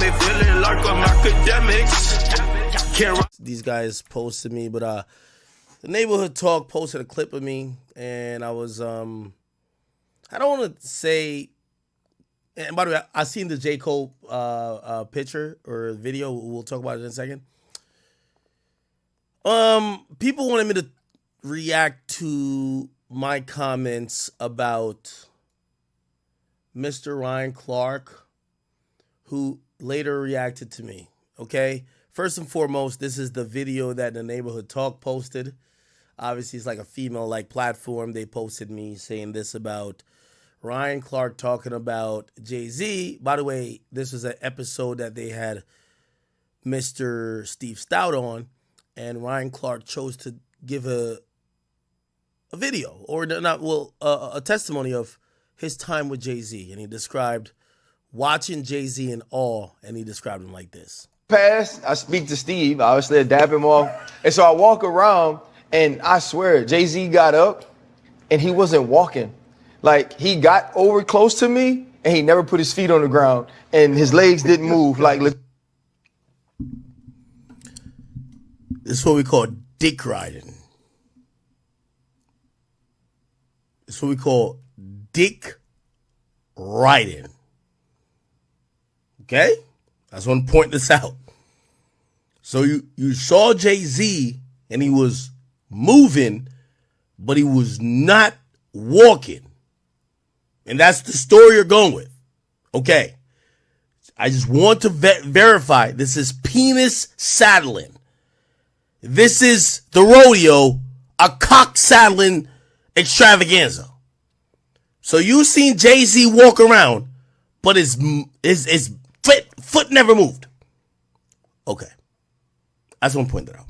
me feeling like I'm Akademiks. These guys posted me, but the neighborhood talk posted a clip of me, and I was I don't want to say. And by the way, I seen the J. Cole picture or video. We'll talk about it in a second. People wanted me to react to my comments about Mr. Ryan Clark, who later reacted to me. Okay, first and foremost, this is the video that the neighborhood talk posted. Obviously, it's like a female-like platform. They posted me saying this about Ryan Clark talking about JayZ. By the way, this was an episode that they had Mr. Steve Stout on, and Ryan Clark chose to give a video, or not, well, a testimony of his time with JayZ, and he described watching JayZ in awe, and he described him like this. Pass, I speak to Steve, obviously I dap him off, and so I walk around, and I swear, JayZ got up, and he wasn't walking. Like, he got over close to me, and he never put his feet on the ground, and his legs didn't move. Like, this is what we call dick riding. It's what we call dick riding. Okay? I just want to point this out. So you saw JayZ and he was moving, but he was not walking. And that's the story you're going with. Okay. I just want to verify this is penis saddling. This is the rodeo, a cock saddling extravaganza. So you seen JayZ walk around, but his foot never moved. Okay. I just want to point that out.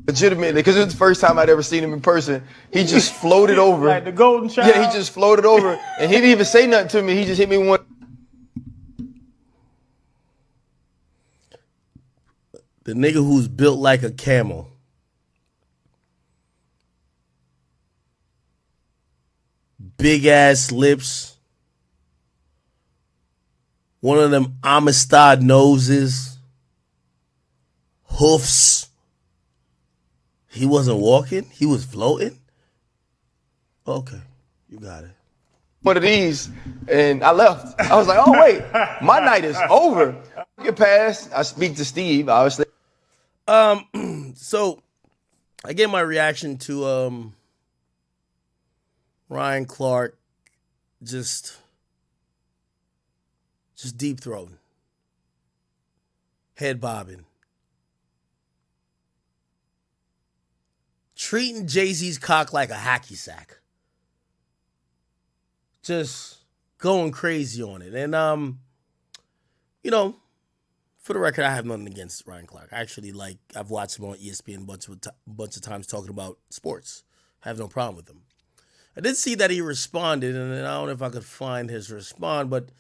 Legitimately, because it was the first time I'd ever seen him in person. He just floated over. Like the golden child. Yeah, he just floated over, and he didn't even say nothing to me. He just hit me one. The nigga who's built like a camel. Big ass lips. One of them Amistad noses. Hoofs. He wasn't walking. He was floating. Okay, you got it. One of these, and I left. I was like, oh, wait, my night is over. Get past, I speak to Steve, obviously. So I gave my reaction to Ryan Clark just deep throating, head bobbing, treating JayZ's cock like a hacky sack, just going crazy on it. And you know, for the record, I have nothing against Ryan Clark. I actually I've watched him on ESPN a bunch of times talking about sports. I have no problem with him. I did see that he responded, and I don't know if I could find his response, but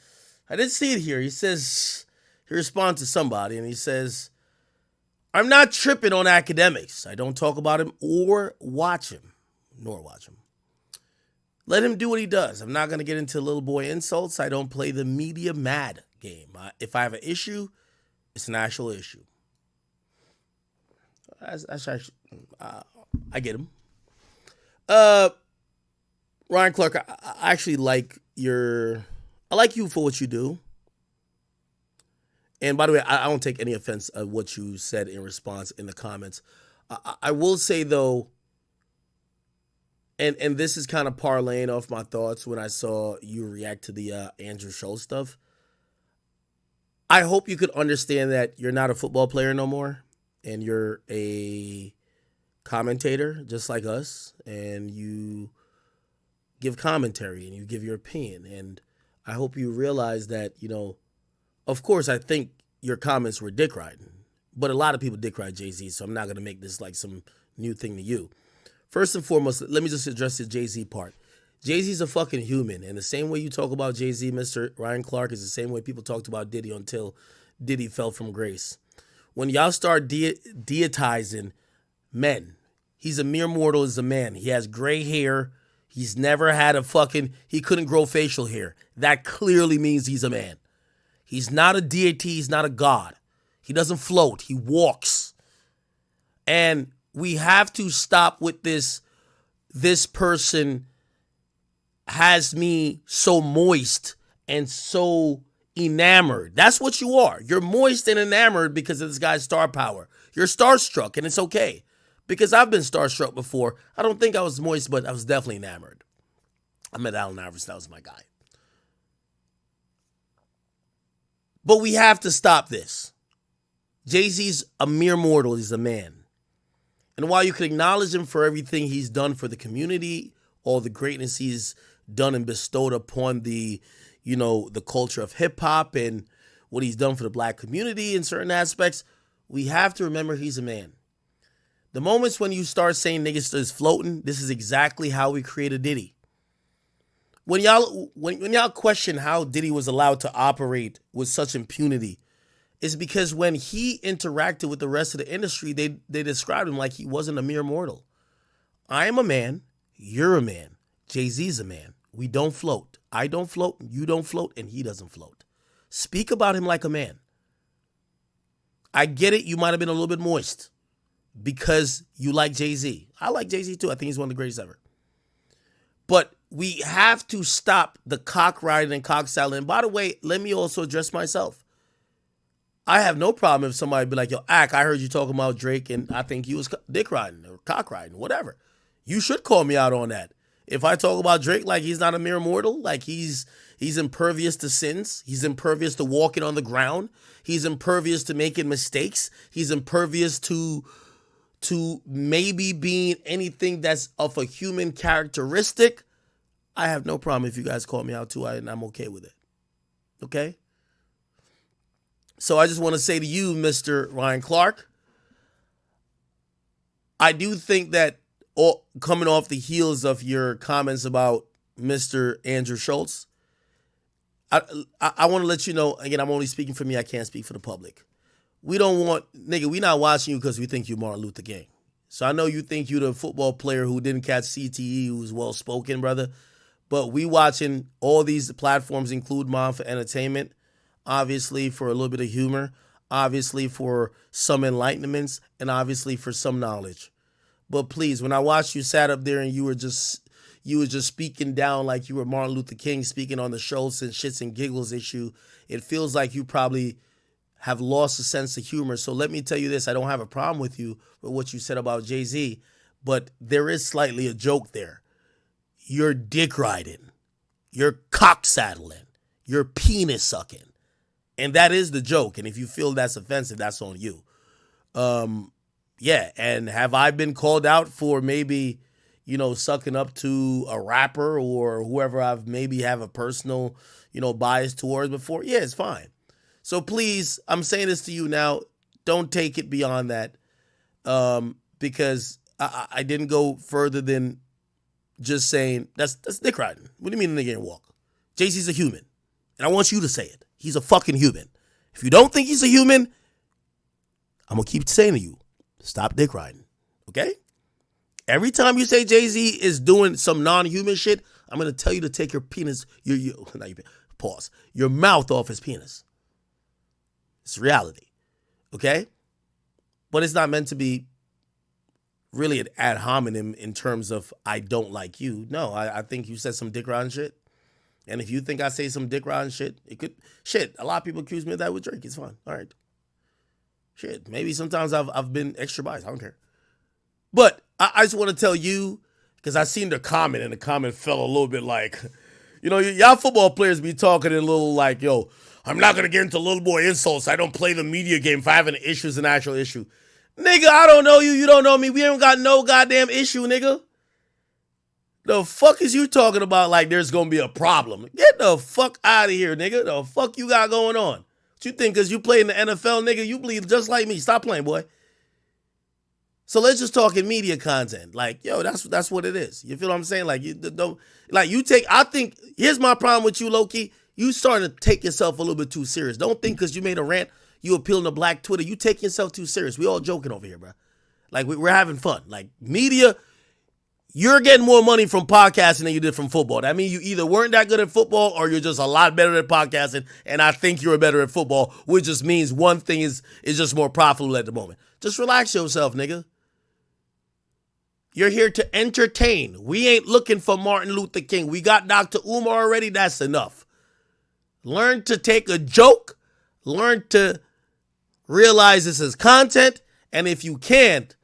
I did see it here. He says, he responds to somebody, and he says, I'm not tripping on Akademiks. I don't talk about him or watch him, nor watch him. Let him do what he does. I'm not going to get into little boy insults. I don't play the media mad game. If I have an issue, it's an actual issue. That's actually, I get him. Ryan Clark, I actually like I like you for what you do. And by the way, I don't take any offense at what you said in response in the comments. I will say though, and this is kind of parlaying off my thoughts when I saw you react to the Andrew Schultz stuff. I hope you could understand that you're not a football player no more, and you're a commentator just like us, and you give commentary and you give your opinion. And I hope you realize that, you know, of course, I think your comments were dick riding, but a lot of people dick ride JayZ, so I'm not going to make this like some new thing to you. First and foremost, let me just address the JayZ part. JayZ's a fucking human, and the same way you talk about JayZ, Mr. Ryan Clark, is the same way people talked about Diddy until Diddy fell from grace. When y'all start deitizing men, he's a mere mortal as a man. He has gray hair. He's never had he couldn't grow facial hair. That clearly means he's a man. He's not a deity. He's not a god. He doesn't float. He walks. And we have to stop with this person has me so moist and so enamored. That's what you are. You're moist and enamored because of this guy's star power. You're starstruck, and it's okay. Because I've been starstruck before. I don't think I was moist, but I was definitely enamored. I met Allen Iverson. That was my guy. But we have to stop this. JayZ's a mere mortal. He's a man. And while you can acknowledge him for everything he's done for the community, all the greatness he's done and bestowed upon the culture of hip hop and what he's done for the black community in certain aspects, we have to remember he's a man. The moments when you start saying niggas is floating, this is exactly how we created Diddy. When y'all question how Diddy was allowed to operate with such impunity, it's because when he interacted with the rest of the industry, they described him like he wasn't a mere mortal. I am a man, you're a man, JayZ's a man. We don't float. I don't float, you don't float, and he doesn't float. Speak about him like a man. I get it, you might have been a little bit moist because you like JayZ. I like JayZ too. I think he's one of the greatest ever. But we have to stop the cock riding and cock saddling. And by the way, let me also address myself. I have no problem if somebody be like, yo, Ak, I heard you talking about Drake and I think he was dick riding or cock riding, whatever. You should call me out on that. If I talk about Drake like he's not a mere mortal, like he's impervious to sins, he's impervious to walking on the ground, he's impervious to making mistakes, he's impervious to maybe being anything that's of a human characteristic, I have no problem if you guys call me out too, and I'm okay with it. Okay? So I just want to say to you, Mr. Ryan Clark, I do think that coming off the heels of your comments about Mr. Andrew Schultz, I want to let you know, again, I'm only speaking for me. I can't speak for the public. We not watching you because we think you're Martin Luther King. So I know you think you're the football player who didn't catch CTE, who's well-spoken, brother. But we watching all these platforms include Mom for entertainment, obviously for a little bit of humor, obviously for some enlightenments, and obviously for some knowledge. But please, when I watched you sat up there and you were just speaking down like you were Martin Luther King speaking on the Schultz and shits and giggles issue, it feels like you probably have lost a sense of humor. So let me tell you this, I don't have a problem with what you said about JayZ, but there is slightly a joke there. You're dick riding, you're cock saddling, you're penis sucking. And that is the joke. And if you feel that's offensive, that's on you. Yeah, and have I been called out for maybe, sucking up to a rapper or whoever I've maybe have a personal, bias towards before? Yeah, it's fine. So please, I'm saying this to you now, don't take it beyond that, because I didn't go further than just saying that's dick riding. What do you mean the nigga ain't walk? JayZ's a human, and I want you to say it. He's a fucking human. If you don't think he's a human, I'm gonna keep saying to you, stop dick riding, okay? Every time you say JayZ is doing some non-human shit, I'm gonna tell you to take your penis, your mouth off his penis. It's reality, okay? But it's not meant to be really an ad hominem in terms of I don't like you. No, I think you said some dick riding shit. And if you think I say some dick riding shit, a lot of people accuse me of that with Drake. It's fine. All right. Shit, maybe sometimes I've been extra biased. I don't care. But I just want to tell you, because I seen the comment, and the comment felt a little bit like, y'all football players be talking in a little like, yo, I'm not going to get into little boy insults. I don't play the media game. If I have an issue, it's an actual issue. Nigga, I don't know you. You don't know me. We ain't got no goddamn issue, nigga. The fuck is you talking about like there's going to be a problem? Get the fuck out of here, nigga. The fuck you got going on? What you think because you play in the NFL, nigga, you bleed just like me. Stop playing, boy. So let's just talk in media content. Like, yo, that's what it is. You feel what I'm saying? Like, I think, here's my problem with you, Loki. You starting to take yourself a little bit too serious. Don't think because you made a rant, you appealing to black Twitter. You taking yourself too serious. We all joking over here, bro. Like, we're having fun. Like, media, You're getting more money from podcasting than you did from football. That means you either weren't that good at football or you're just a lot better at podcasting, and I think you're better at football, which just means one thing is just more profitable at the moment. Just relax yourself, nigga. You're here to entertain. We ain't looking for Martin Luther King. We got Dr. Umar already. That's enough. Learn to take a joke. Learn to realize this is content. And if you can't,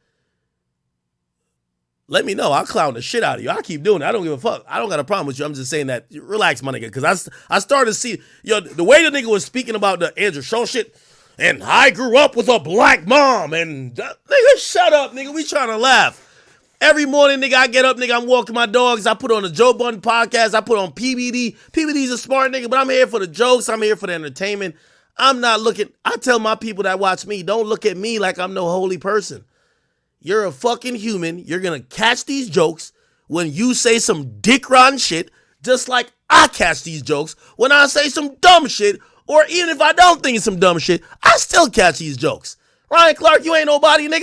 let me know. I'll clown the shit out of you. I'll keep doing it. I don't give a fuck. I don't got a problem with you. I'm just saying that. Relax, my nigga. Because I started to see, the way the nigga was speaking about the Andrew Schultz shit. And I grew up with a black mom. And nigga, shut up, nigga. We trying to laugh. Every morning, nigga, I get up, nigga, I'm walking my dogs. I put on the Joe Budden podcast. I put on PBD. PBD's a smart nigga, but I'm here for the jokes. I'm here for the entertainment. I'm not looking. I tell my people that watch me, don't look at me like I'm no holy person. You're a fucking human. You're going to catch these jokes when you say some dick rotten shit, just like I catch these jokes when I say some dumb shit, or even if I don't think it's some dumb shit, I still catch these jokes. Ryan Clark, you ain't nobody, nigga.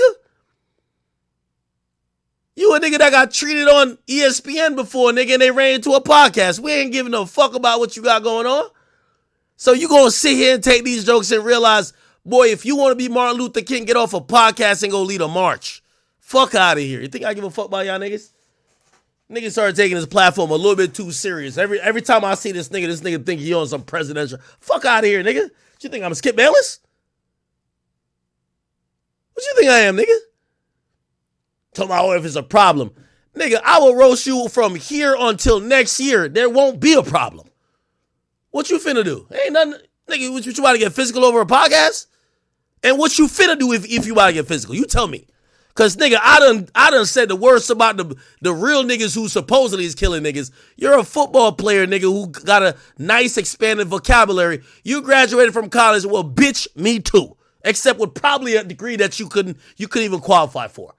You a nigga that got treated on ESPN before, nigga, and they ran into a podcast. We ain't giving no fuck about what you got going on. So you gonna sit here and take these jokes and realize, boy, if you want to be Martin Luther King, get off a podcast and go lead a march. Fuck out of here. You think I give a fuck about y'all niggas? Niggas started taking this platform a little bit too serious. Every time I see this nigga think he on some presidential. Fuck out of here, nigga. What you think, I'm Skip Bayless? What you think I am, nigga? Talking about if it's a problem. Nigga, I will roast you from here until next year. There won't be a problem. What you finna do? Ain't nothing. Nigga, what you about to get physical over a podcast? And what you finna do if you about to get physical? You tell me. Cause nigga, I done said the worst about the real niggas who supposedly is killing niggas. You're a football player, nigga, who got a nice expanded vocabulary. You graduated from college. Well, bitch, me too. Except with probably a degree that you couldn't even qualify for.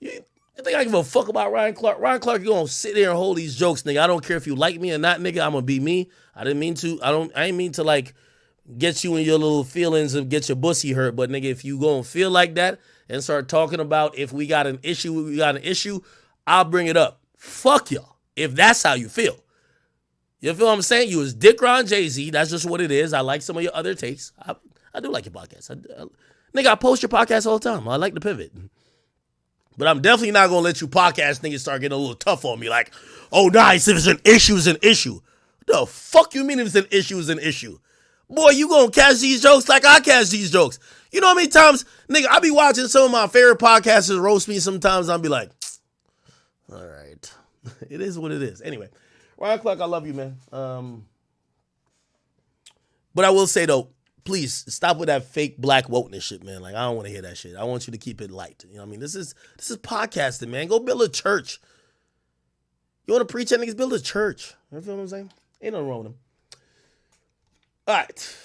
You think I give a fuck about Ryan Clark? Ryan Clark, you gonna sit there and hold these jokes, nigga. I don't care if you like me or not, nigga. I'm gonna be me. I ain't mean to like get you in your little feelings and get your pussy hurt. But nigga, if you gonna feel like that and start talking about if we got an issue, I'll bring it up. Fuck y'all. If that's how you feel. You feel what I'm saying? You was dick around JayZ. That's just what it is. I like some of your other takes. I do like your podcast. Nigga, I post your podcast all the time. I like the pivot. But I'm definitely not going to let you podcast niggas start getting a little tough on me. Like, oh, nice, if it's an issue, it's an issue. The fuck you mean if it's an issue, it's an issue? Boy, you going to catch these jokes like I catch these jokes. You know how many times, nigga, I be watching some of my favorite podcasters roast me sometimes. I'll be like, all right. It is what it is. Anyway, Ryan Clark, I love you, man. But I will say, though, please stop with that fake black wokeness shit, man. Like, I don't want to hear that shit. I want you to keep it light. You know what I mean? This is podcasting, man. Go build a church. You want to preach at niggas? Build a church. You feel what I'm saying? Ain't nothing wrong with them. All right.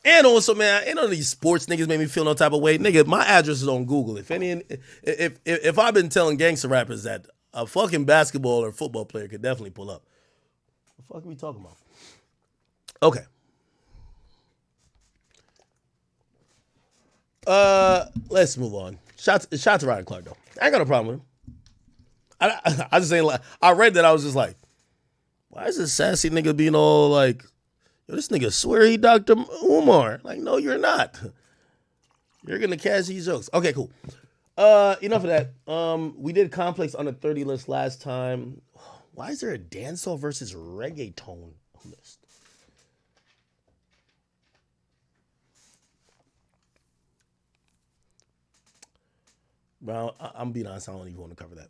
And also, man, ain't none of these sports niggas make me feel no type of way. Nigga, my address is on Google. If I've been telling gangster rappers that a fucking basketball or football player could definitely pull up. What the fuck are we talking about? Okay. Let's move on. Shout to Ryan Clark, though. I ain't got a problem with him. I just ain't like, I read that, I was just like, why is this sassy nigga being all like, yo, this nigga swear he Dr. Umar. Like, no, you're not. You're gonna catch these jokes. Okay, cool. Enough of that. We did Complex on the 30 list last time. Why is there a dancehall versus reggaeton list? Bro, I'm being honest, I don't even want to cover that.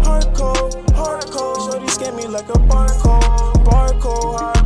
Hardcore, shorty scam me like a barcode.